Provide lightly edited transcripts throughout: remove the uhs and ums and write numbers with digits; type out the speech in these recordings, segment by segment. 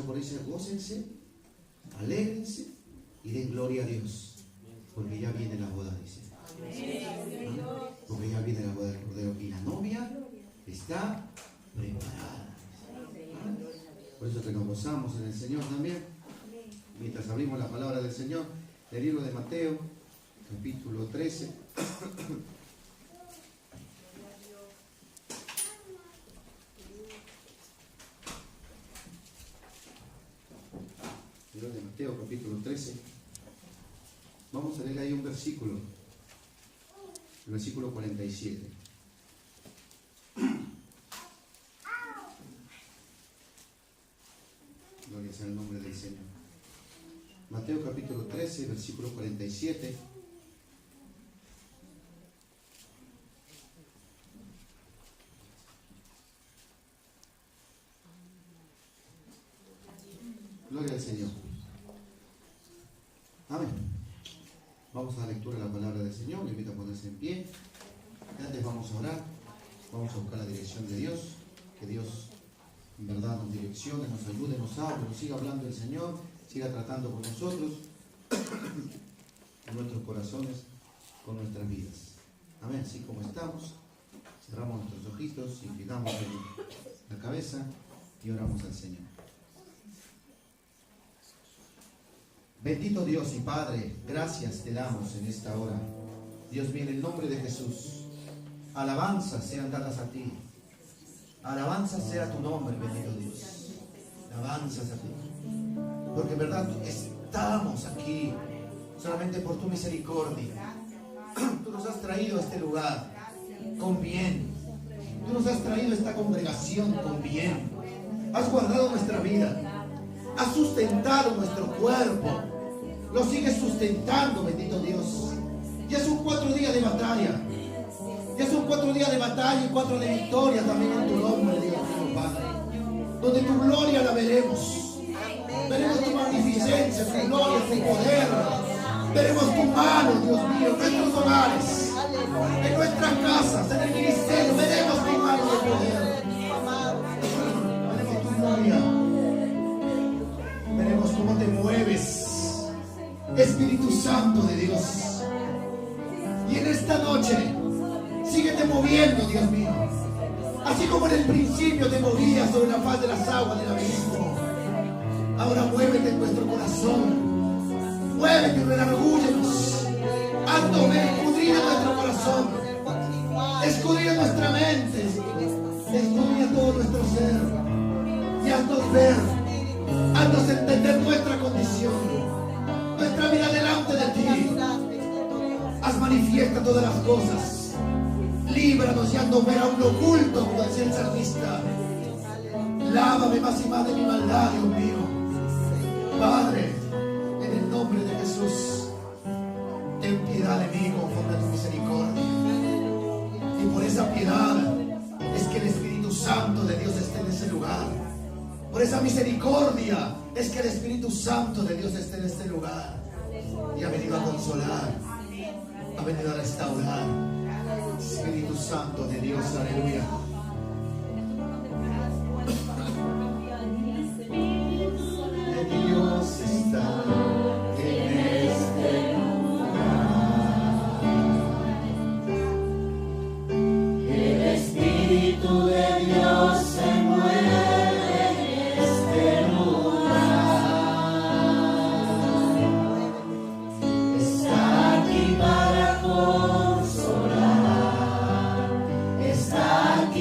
eso por ahí dice, gócense, alégrense y den gloria a Dios, porque ya viene la boda, dice. ¿Ah? Porque ya viene la boda del Cordero y la novia está preparada. ¿Ah? Por eso que nos gozamos en el Señor también. Mientras abrimos la palabra del Señor, el libro de Mateo, capítulo 13. Libro de Mateo, capítulo 13. Vamos a leer ahí un versículo, el versículo 47. Gloria sea el nombre del Señor. Mateo capítulo 13, versículo 47. Gloria al Señor. Amén. Vamos a la lectura de la palabra del Señor. Le invito a ponerse en pie. Antes vamos a orar. Vamos a buscar la dirección de Dios. Que Dios en verdad nos direccione, nos ayude, nos hable, nos siga hablando el Señor, siga tratando con nosotros, con nuestros corazones, con nuestras vidas. Amén. Así como estamos, cerramos nuestros ojitos, inclinamos la cabeza y oramos al Señor. Bendito Dios y Padre, gracias te damos en esta hora. Dios mío, en el nombre de Jesús, alabanzas sean dadas a ti. Alabanza sea tu nombre, bendito Dios. Alabanzas a ti. Porque en verdad estamos aquí solamente por tu misericordia. Tú nos has traído a este lugar con bien. Tú nos has traído a esta congregación con bien. Has guardado nuestra vida. Has sustentado nuestro cuerpo. Lo sigues sustentando, bendito Dios. Ya son 4 días de batalla. Ya son 4 días de batalla y 4 de victoria también en tu nombre, Dios mío, Padre. Donde tu gloria la veremos. Veremos tu magnificencia, tu gloria, tu poder. Veremos tu mano, Dios mío, en nuestros hogares, en nuestras casas, en el ministerio. Veremos tu mano de poder. Veremos tu gloria. Veremos cómo te mueves, Espíritu Santo de Dios. Y en esta noche, síguete moviendo, Dios mío. Así como en el principio te movías sobre la faz de las aguas del abismo. Ahora muévete en nuestro corazón. Muévete y redargúyenos. Haznos escudriña nuestro corazón. Escudriña nuestra mente. Escudriña todo nuestro ser. Y haznos ver. Haznos entender nuestra condición. Nuestra vida delante de ti. Haz manifiesta todas las cosas. Líbranos y haznos ver aún lo oculto, como decía el salmista. Lávame más y más de mi maldad, Dios mío. Padre, en el nombre de Jesús, ten piedad de mí conforme a tu misericordia. Y por esa piedad es que el Espíritu Santo de Dios esté en ese lugar. Por esa misericordia es que el Espíritu Santo de Dios esté en este lugar. Y ha venido a consolar, ha venido a restaurar. Espíritu Santo de Dios, aleluya. Dios está en este lugar. El Espíritu de Dios se mueve en este lugar. Está aquí para consolar. Está aquí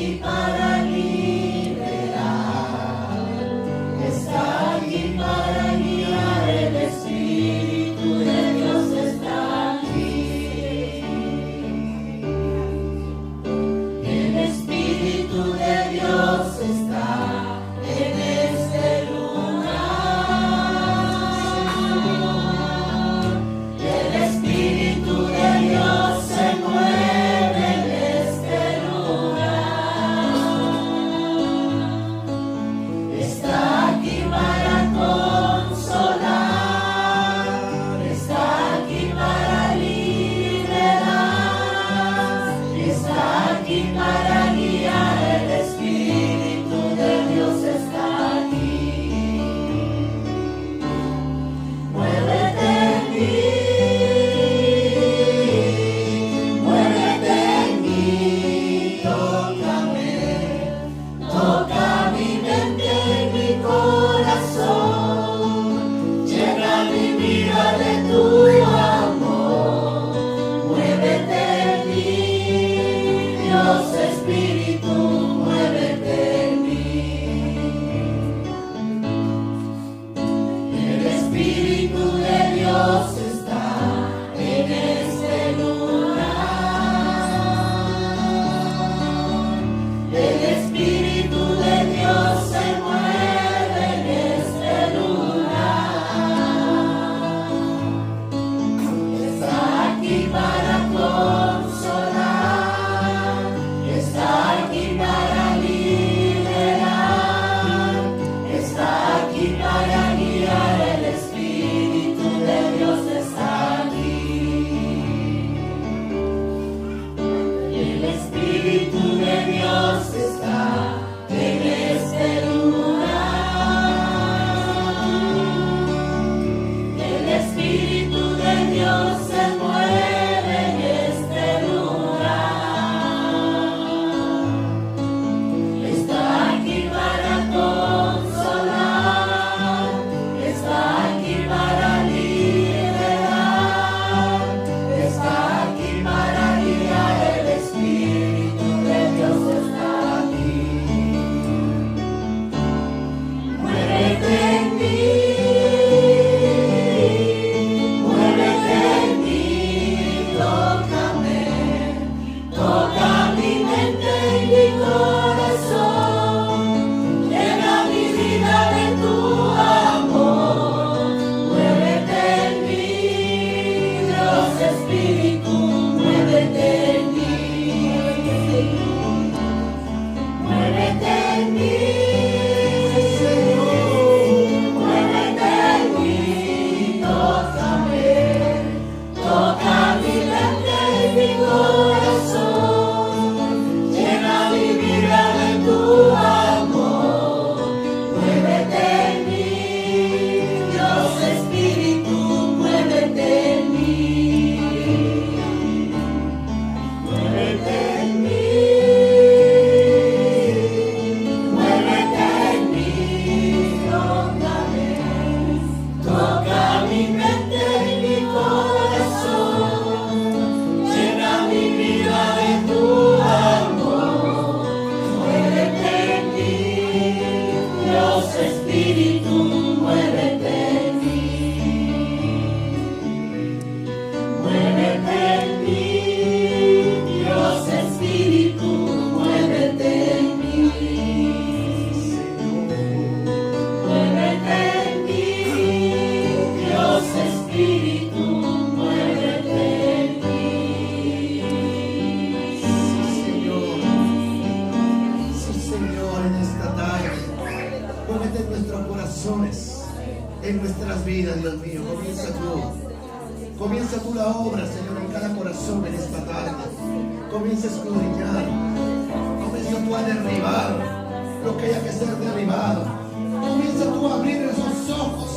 nuestros corazones, en nuestras vidas, Dios mío. Comienza tú la obra, Señor, en cada corazón en esta tarde. Comienza a escudriñar, comienza tú a derribar lo que haya que ser derribado. Comienza tú a abrir esos ojos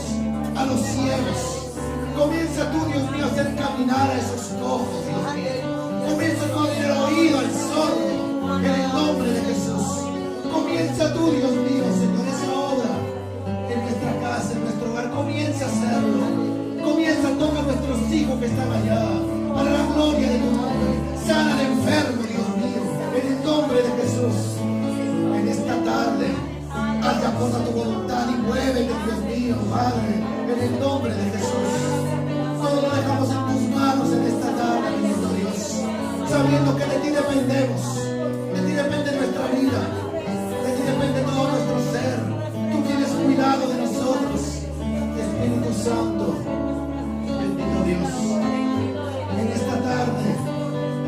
a los ciegos. Comienza tú, Dios mío, a hacer caminar a esos cojos, Dios mío. Comienza tú a abrir el oído al sordo en el nombre de Jesús. Comienza tú, Dios mío, Señor, esa obra en nuestra casa, en nuestro hogar. Comienza a hacerlo. Comienza a tocar a nuestros hijos que están allá, para la gloria de tu nombre. Sana al enfermo, Dios mío, en el nombre de Jesús. En esta tarde, haz acorde a tu voluntad y muévete, Dios mío, Padre, en el nombre de Jesús. Todo lo dejamos en tus manos en esta tarde, bendito Dios, sabiendo que de ti dependemos, de ti depende nuestra vida, de ti depende todo nuestro ser. Tú tienes cuidado de nosotros, Espíritu Santo, bendito Dios. En esta tarde,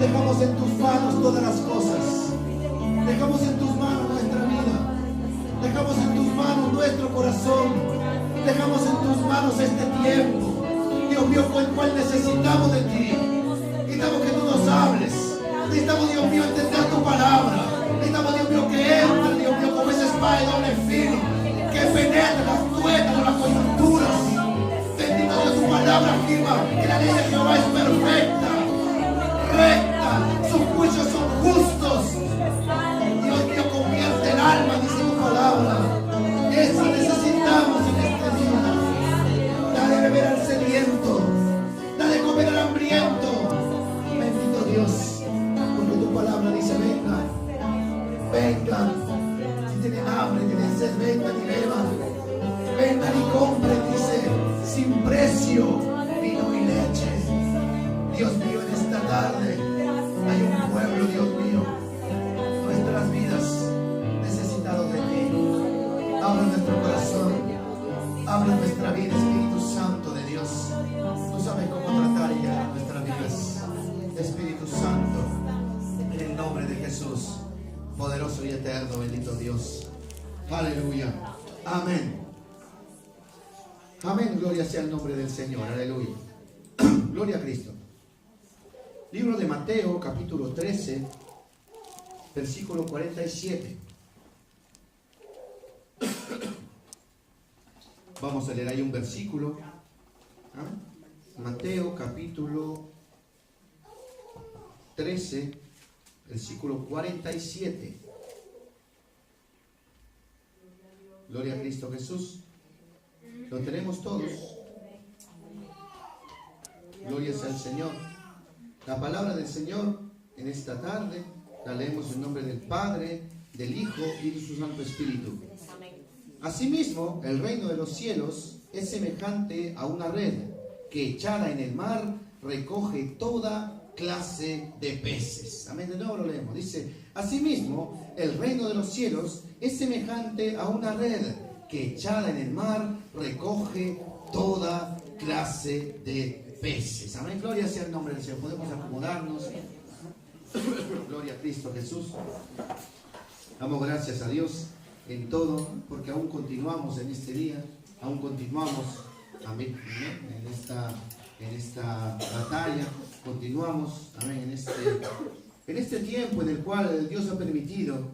dejamos en tus manos todas las cosas. Dejamos en tus manos nuestra vida. Dejamos en tus manos nuestro corazón. Dejamos en tus manos este tiempo, Dios mío, con el cual necesitamos de ti. Necesitamos que tú nos hables. Necesitamos, Dios mío, entender tu palabra. Necesitamos, Dios mío, que entre, Dios mío, como esa espada de doble filo, que penetre las tuercas, las coyunturas. Bendito Dios, tu palabra afirma que la ley de Jehová es perfecta, recta, sus juicios son justos. Dios mío, convierte el alma, dice tu palabra. Eso necesitamos en este día. Dale beber al sediento, dale comer al hambriento. Bendito Dios, porque tu palabra dice: vengan, vengan. Si tienen hambre, tienen sed, vengan y beban. Vengan y compren, dice, sin precio, vino y leche. Dios mío, en esta tarde hay un pueblo, Dios mío, nuestras vidas necesitados de ti. Abre nuestro corazón, abre nuestra vida, Espíritu Santo de Dios. Tú sabes cómo tratar y llegar a nuestras vidas, Espíritu Santo, en el nombre de Jesús, poderoso y eterno, bendito Dios. Aleluya, amén. Amén, gloria sea el nombre del Señor, aleluya. Gloria a Cristo. Libro de Mateo, capítulo 13, versículo 47. Vamos a leer ahí un versículo. Mateo, capítulo 13, versículo 47. Gloria a Cristo Jesús. Lo tenemos todos. Gloria sea al Señor. La palabra del Señor en esta tarde la leemos en nombre del Padre, del Hijo y de su Santo Espíritu. Asimismo, el reino de los cielos es semejante a una red que, echada en el mar, recoge toda clase de peces. Amén. De nuevo lo leemos. Dice: asimismo, el reino de los cielos es semejante a una red que, echada en el mar, recoge toda clase de peces. Amén. Gloria sea el nombre del Señor. Podemos acomodarnos. Gloria a Cristo Jesús. Damos gracias a Dios en todo, porque aún continuamos en este día, aún continuamos, amén, en esta batalla, continuamos, amén, en este tiempo en el cual Dios ha permitido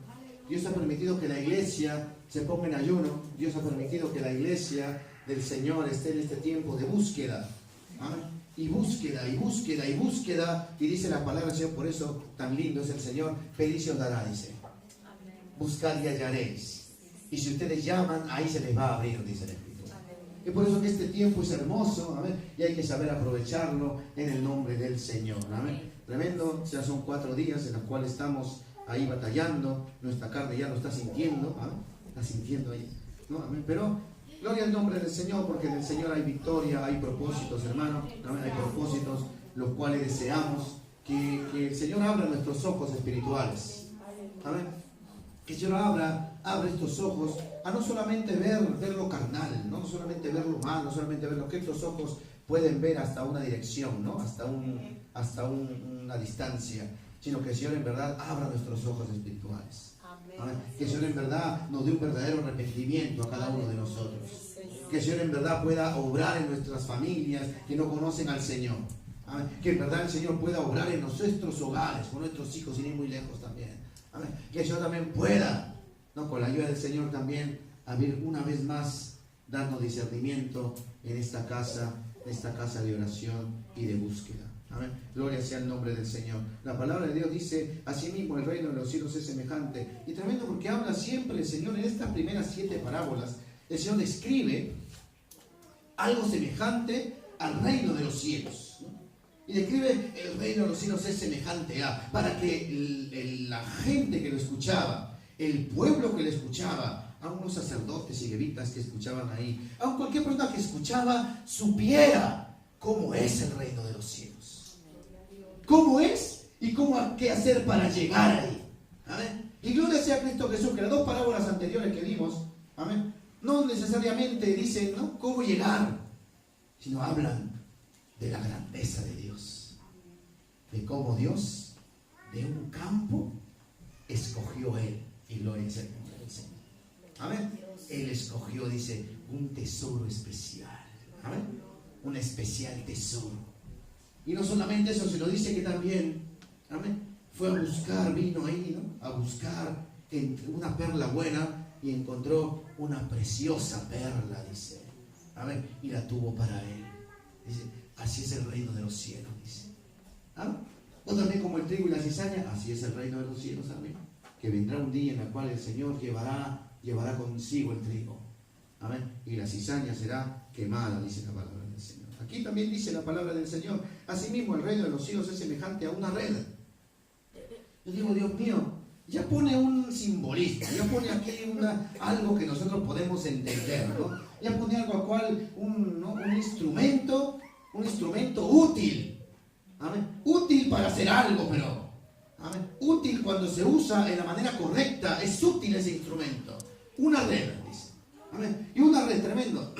que la iglesia se ponga en ayuno. Dios ha permitido que la iglesia del Señor esté en este tiempo de búsqueda, amén. Y búsqueda, y búsqueda, y búsqueda. Y dice la palabra del Señor, por eso tan lindo es el Señor: pedid y se os dará, dice. Buscad y hallaréis. Y si ustedes llaman, ahí se les va a abrir, dice el Espíritu. Y por eso que este tiempo es hermoso, amén, y hay que saber aprovecharlo en el nombre del Señor, amén. Tremendo, ya son 4 días en los cuales estamos ahí batallando, nuestra carne ya lo está sintiendo, amén, está sintiendo ahí, ¿no? Amén. Pero gloria al nombre del Señor, porque en el Señor hay victoria, hay propósitos, hermano, amén, hay propósitos los cuales deseamos que el Señor abra nuestros ojos espirituales, amén. Que el Señor abra estos ojos a no solamente ver lo carnal, no solamente ver lo malo, no solamente ver lo que estos ojos pueden ver hasta una dirección, ¿no? hasta una distancia, sino que el Señor en verdad abra nuestros ojos espirituales. Amén. Que el Señor en verdad nos dé un verdadero arrepentimiento a cada uno de nosotros. Que el Señor en verdad pueda obrar en nuestras familias que no conocen al Señor. Amén. Que en verdad el Señor pueda obrar en nuestros hogares, con nuestros hijos, sin ir muy lejos también. Amén. Que el Señor también pueda, ¿no?, con la ayuda del Señor también, abrir una vez más, darnos discernimiento en esta casa de oración y de búsqueda. Amén. Gloria sea el nombre del Señor. La palabra de Dios dice: asimismo el reino de los cielos es semejante. Y tremendo, porque habla siempre el Señor en estas primeras 7 parábolas. El Señor describe algo semejante al reino de los cielos, ¿no? Y describe: el reino de los cielos es semejante a, para que la gente que lo escuchaba, el pueblo que lo escuchaba, aun los sacerdotes y levitas que escuchaban ahí, aun cualquier persona que escuchaba, supiera cómo es el reino de los cielos. ¿Cómo es? Y cómo qué hacer para llegar ahí. Amén. Y gloria sea a Cristo Jesús, que las 2 parábolas anteriores que vimos, amén, no necesariamente dicen, ¿no?, cómo llegar, sino hablan de la grandeza de Dios, de cómo Dios de un campo escogió Él, y gloria sea el nombre del Señor. Amén. Él escogió, dice, un tesoro especial. Amén. Un especial tesoro. Y no solamente eso, se lo dice que también, amén, fue a buscar, vino ahí, ¿no?, a buscar una perla buena, y encontró una preciosa perla, dice. Amén. Y la tuvo para él. Dice: así es el reino de los cielos, dice. ¿Amén? O también como el trigo y la cizaña, así es el reino de los cielos, amén. Que vendrá un día en el cual el Señor llevará consigo el trigo. Amén. Y la cizaña será quemada, dice la palabra del Señor. Aquí también dice la palabra del Señor: asimismo el reino de los cielos es semejante a una red. Yo digo, Dios mío, ya pone un simbolismo, ya pone aquí algo que nosotros podemos entender, ¿no? Ya pone algo a cual un instrumento útil. Amén. Útil para hacer algo, pero amén, útil cuando se usa en la manera correcta, es útil ese instrumento. Una red, dice. Amén. Y una red, tremendo.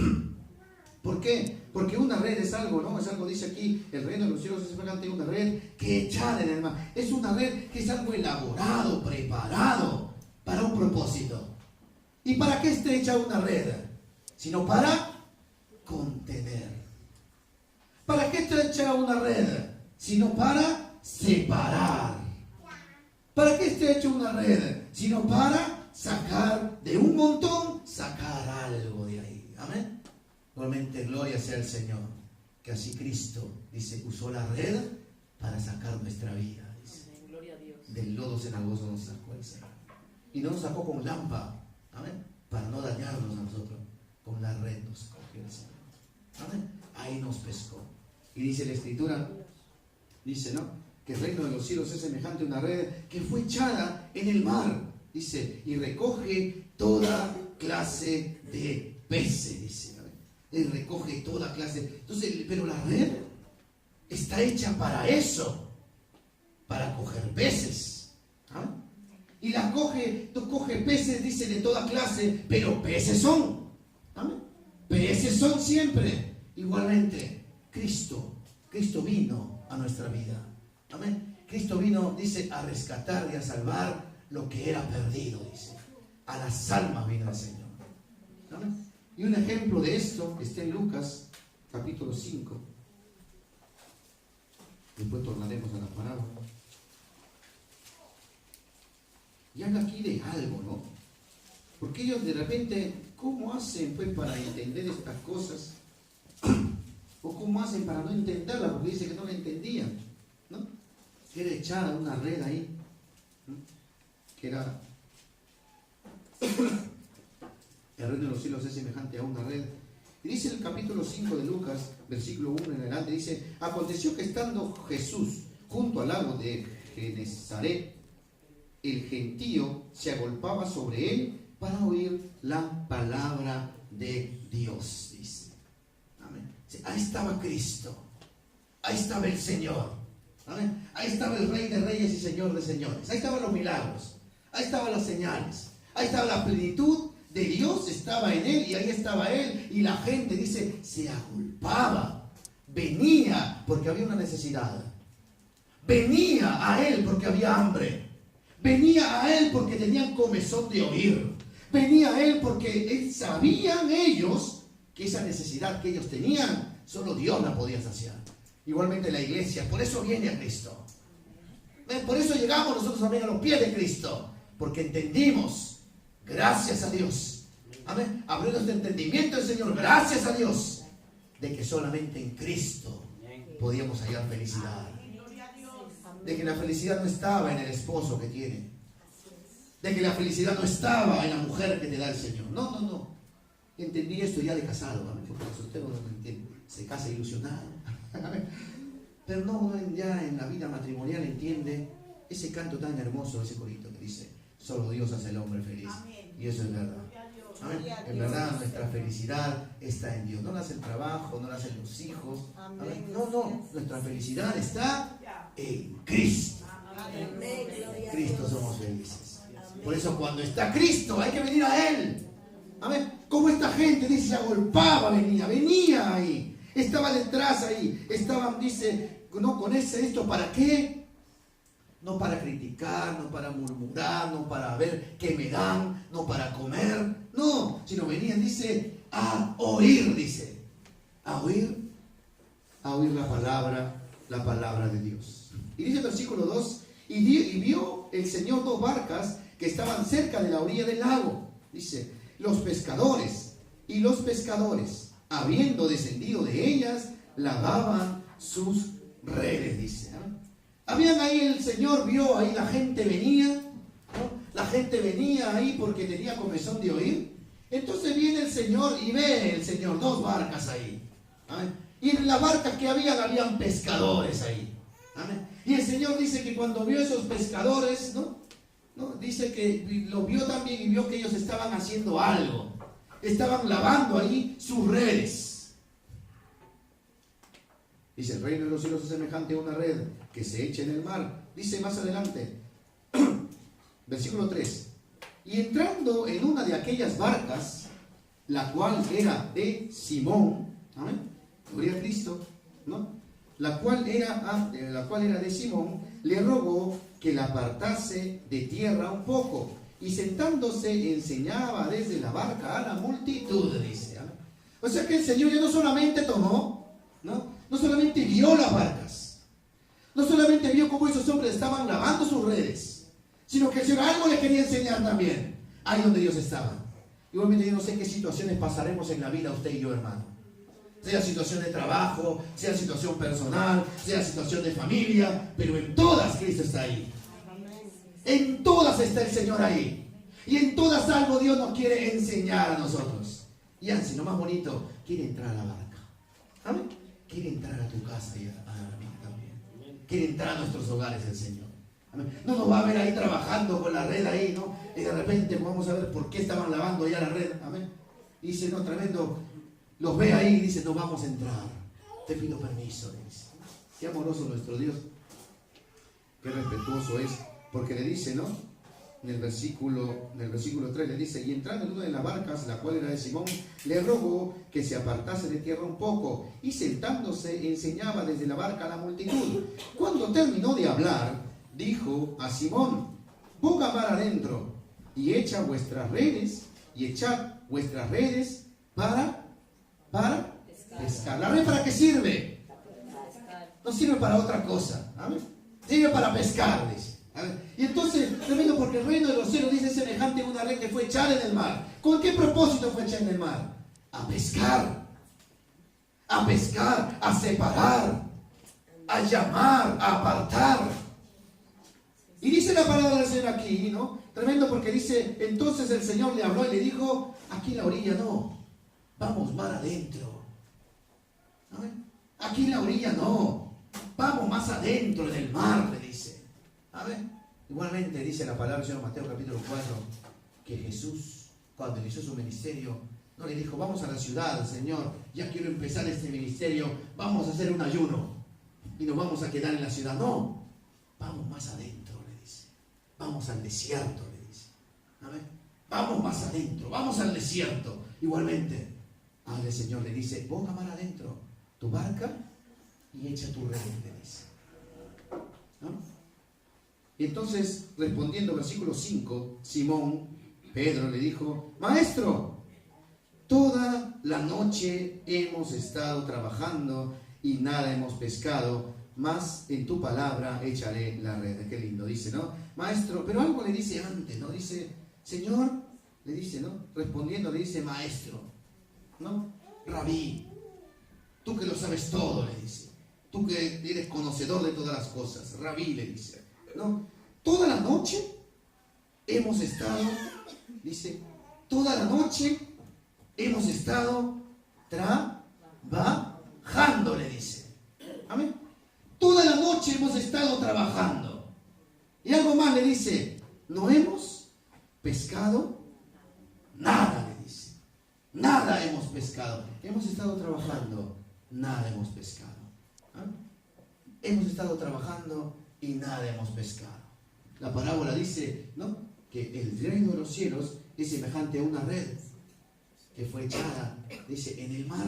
¿Por qué? Porque una red es algo, ¿no? Es algo, dice aquí, el reino de los cielos es semejante a una red que echada en el mar. Es una red que es algo elaborado, preparado para un propósito. ¿Y para qué está hecha una red? Sino para contener. ¿Para qué está hecha una red? Sino para separar. ¿Para qué está hecha una red? Sino para sacar de un montón, sacar algo de ahí. Amén. Realmente gloria sea el Señor, que así Cristo, dice, usó la red para sacar nuestra vida, dice. Amén, gloria a Dios. Del lodo cenagoso nos sacó el Señor. Y no nos sacó con lámpara, amén, para no dañarnos a nosotros. Con la red nos cogió el Señor. Amén. Ahí nos pescó. Y dice la Escritura, dice, ¿no?, que el reino de los cielos es semejante a una red que fue echada en el mar, dice, y recoge toda clase de peces, dice. Él recoge toda clase. Entonces, pero la red está hecha para eso, para coger peces. ¿Ah? Y la coge peces, dice, de toda clase, pero peces son. ¿Amén? Peces son siempre. Igualmente, Cristo vino a nuestra vida. Amén. Cristo vino, dice, a rescatar y a salvar lo que era perdido, dice. A las almas vino el Señor. ¿Amén? Y un ejemplo de esto está en Lucas, capítulo 5. Después tornaremos a la parábola. Y habla aquí de algo, ¿no? Porque ellos de repente, ¿cómo hacen pues para entender estas cosas? ¿O cómo hacen para no entenderlas? Porque dice que no la entendían, ¿no? Que era echada una red ahí, ¿no? Que era... El reino de los cielos es semejante a una red. Y dice el capítulo 5 de Lucas, versículo 1 en adelante, dice: aconteció que estando Jesús junto al lago de Genezaret, el gentío se agolpaba sobre él para oír la palabra de Dios, dice. Amén. Ahí estaba Cristo, ahí estaba el Señor. Amén. Ahí estaba el Rey de Reyes y Señor de Señores. Ahí estaban los milagros, ahí estaban las señales, ahí estaba la plenitud de Dios, estaba en él, y ahí estaba él, y la gente, dice, se agolpaba, venía porque había una necesidad, venía a él porque había hambre, Venía a Él porque tenían comezón de oír. Venía a Él porque sabían ellos que esa necesidad que ellos tenían, solo Dios la podía saciar. Igualmente la iglesia, por eso viene a Cristo. Por eso llegamos nosotros también a los pies de Cristo. Porque entendimos, gracias a Dios. Amén. Abrió nuestro entendimiento el Señor, gracias a Dios, de que solamente en Cristo podíamos hallar felicidad. De que la felicidad no estaba en el esposo que tiene. De que la felicidad no estaba en la mujer que te da el Señor. No, no, no. Entendí esto ya de casado. Amén. Porque los solteros no entienden. Se casa ilusionado. Pero no, uno ya en la vida matrimonial entiende ese canto tan hermoso, ese corito que dice: solo Dios hace al hombre feliz. Y eso es verdad. Amén. En verdad nuestra felicidad está en Dios. No la hace el trabajo, no la hacen los hijos. Amén. No, no. Nuestra felicidad está en Cristo. En Cristo somos felices. Por eso cuando está Cristo hay que venir a Él. Amén. Como esta gente dice, se agolpaba, venía ahí. Estaba detrás ahí. Estaban, dice, no, con esto, ¿para qué? No para criticar, no para murmurar, no para ver qué me dan, no para comer. No, sino venían, dice, a oír, dice. A oír la palabra de Dios. Y dice el versículo 2, y vio el Señor dos barcas que estaban cerca de la orilla del lago. Dice, los pescadores, habiendo descendido de ellas, lavaban sus redes, dice. Habían ahí, el Señor vio ahí, la gente venía, ¿no? La gente venía ahí porque tenía comezón de oír. Entonces viene el Señor y ve el Señor dos barcas ahí. ¿Amén? Y en las barcas que habían pescadores ahí. ¿Amén? Y el Señor dice que cuando vio esos pescadores, ¿no? Dice que lo vio también y vio que ellos estaban haciendo algo. Estaban lavando ahí sus redes. Dice, el reino de los cielos es semejante a una red que se echa en el mar. Dice más adelante, versículo 3. Y entrando en una de aquellas barcas, la cual era de Simón, amén, gloria a Cristo, ¿no? La cual era de Simón, le rogó que la apartase de tierra un poco, y sentándose enseñaba desde la barca a la multitud, dice. ¿Amén? O sea que el Señor ya no solamente tomó, no solamente vio las barcas, no solamente vio cómo esos hombres estaban lavando sus redes, sino que el Señor algo les quería enseñar también, ahí donde ellos estaban. Igualmente yo no sé qué situaciones pasaremos en la vida usted y yo, hermano. Sea situación de trabajo, sea situación personal, sea situación de familia, pero en todas Cristo está ahí. En todas está el Señor ahí. Y en todas algo Dios nos quiere enseñar a nosotros. Y así, lo más bonito, quiere entrar a la barca. ¿Amén? Quiere entrar a tu casa y a la mía también. Quiere entrar a nuestros hogares el Señor. ¿Amén? No nos va a ver ahí trabajando con la red ahí, ¿no? Y de repente vamos a ver por qué estaban lavando ya la red. Amén. Y dice, no, tremendo. Los ve ahí y dice, no vamos a entrar. Te pido permiso, le dice. Qué amoroso nuestro Dios. Qué respetuoso es. Porque le dice, ¿no? En el versículo 3 le dice, y entrando en una de las barcas, la cual era de Simón, le rogó que se apartase de tierra un poco, y sentándose enseñaba desde la barca a la multitud. Cuando terminó de hablar, dijo a Simón, boga mar adentro, y echa vuestras redes, y echad vuestras redes para pescar. ¿La red para qué sirve? No sirve para otra cosa. ¿Amén? Sirve para pescar, dice. Y entonces, tremendo, porque el reino de los cielos dice semejante a una red que fue echada en el mar. ¿Con qué propósito fue echada en el mar? A pescar, a separar, a llamar, a apartar. Y dice la palabra del Señor aquí, ¿no? Tremendo, porque dice, entonces el Señor le habló y le dijo, aquí en la orilla no, vamos mar adentro. ¿Amén? Aquí en la orilla no, vamos más adentro en el mar, le dice. ¿Amén? Igualmente dice la palabra del Señor Mateo capítulo 4, que Jesús, cuando inició su ministerio, no le dijo, vamos a la ciudad, Señor, ya quiero empezar este ministerio, vamos a hacer un ayuno y nos vamos a quedar en la ciudad. No, vamos más adentro, le dice. Vamos al desierto, le dice. ¿Amén? Vamos más adentro, vamos al desierto. Igualmente, el Señor le dice, boga mar adentro tu barca y echa tu red, le dice. ¿No? Entonces, respondiendo versículo 5, Simón, Pedro, le dijo: Maestro, toda la noche hemos estado trabajando y nada hemos pescado, mas en tu palabra echaré la red. Qué lindo, dice, ¿no? Maestro, pero algo le dice antes, ¿no? Dice, Señor, le dice, ¿no? Respondiendo le dice, maestro, ¿no? Rabí, tú que lo sabes todo, le dice. Tú que eres conocedor de todas las cosas. Rabí, le dice, ¿no? Toda la noche hemos estado, dice, toda la noche hemos estado trabajando, le dice. Amén. Toda la noche hemos estado trabajando. Y algo más le dice, no hemos pescado nada, le dice. Nada hemos pescado. Hemos estado trabajando, nada hemos pescado. ¿Ah? Hemos estado trabajando y nada hemos pescado. La parábola dice, ¿no?, que el reino de los cielos es semejante a una red que fue echada, dice, en el mar.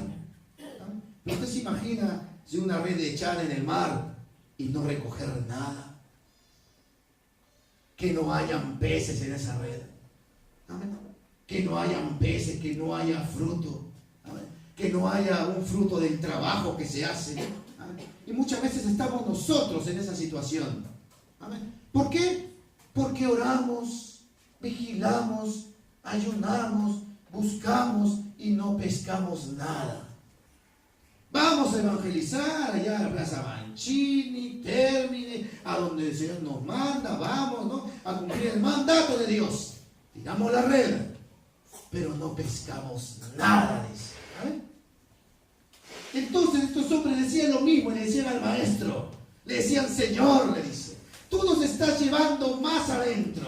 ¿Ah? ¿Pero usted se imagina si una red echada en el mar y no recoger nada? Que no hayan peces en esa red. ¿Amén? Que no hayan peces, que no haya fruto. ¿Amén? Que no haya un fruto del trabajo que se hace. ¿Amén? Y muchas veces estamos nosotros en esa situación. ¿Amén? ¿Por qué? Porque oramos, vigilamos, ayunamos, buscamos y no pescamos nada. Vamos a evangelizar allá a la Plaza Mancini, Termine, a donde el Señor nos manda, vamos, ¿no?, a cumplir el mandato de Dios. Tiramos la red, pero no pescamos nada, dice. ¿Saben? Entonces estos hombres decían lo mismo, le decían al maestro, le decían, Señor, le dice, tú nos estás llevando más adentro,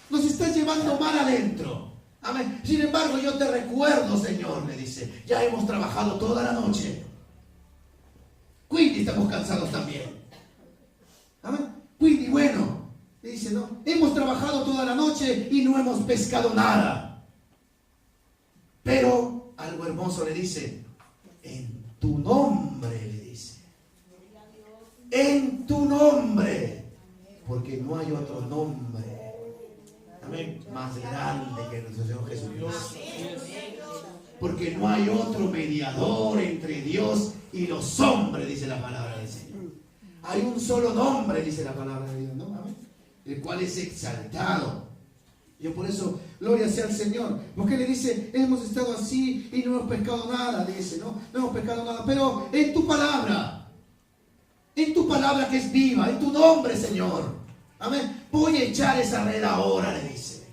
nos estás llevando mal adentro. Amén. Sin embargo, yo te recuerdo, Señor, le dice, ya hemos trabajado toda la noche. Quindi estamos cansados también. Amén. Quindi, bueno, le dice, no, hemos trabajado toda la noche y no hemos pescado nada. Pero algo hermoso le dice, en tu nombre, le dice. En tu nombre. Porque no hay otro nombre, amén, más grande que nuestro Señor Jesucristo. Porque no hay otro mediador entre Dios y los hombres, dice la palabra del Señor. Hay un solo nombre, dice la palabra de Dios, ¿no? Amén. El cual es exaltado. Yo por eso, gloria sea al Señor. Porque le dice, hemos estado así y no hemos pescado nada, dice, ¿no? No hemos pescado nada, pero en tu palabra que es viva, en tu nombre, Señor. Amén. Voy a echar esa red ahora, le dice.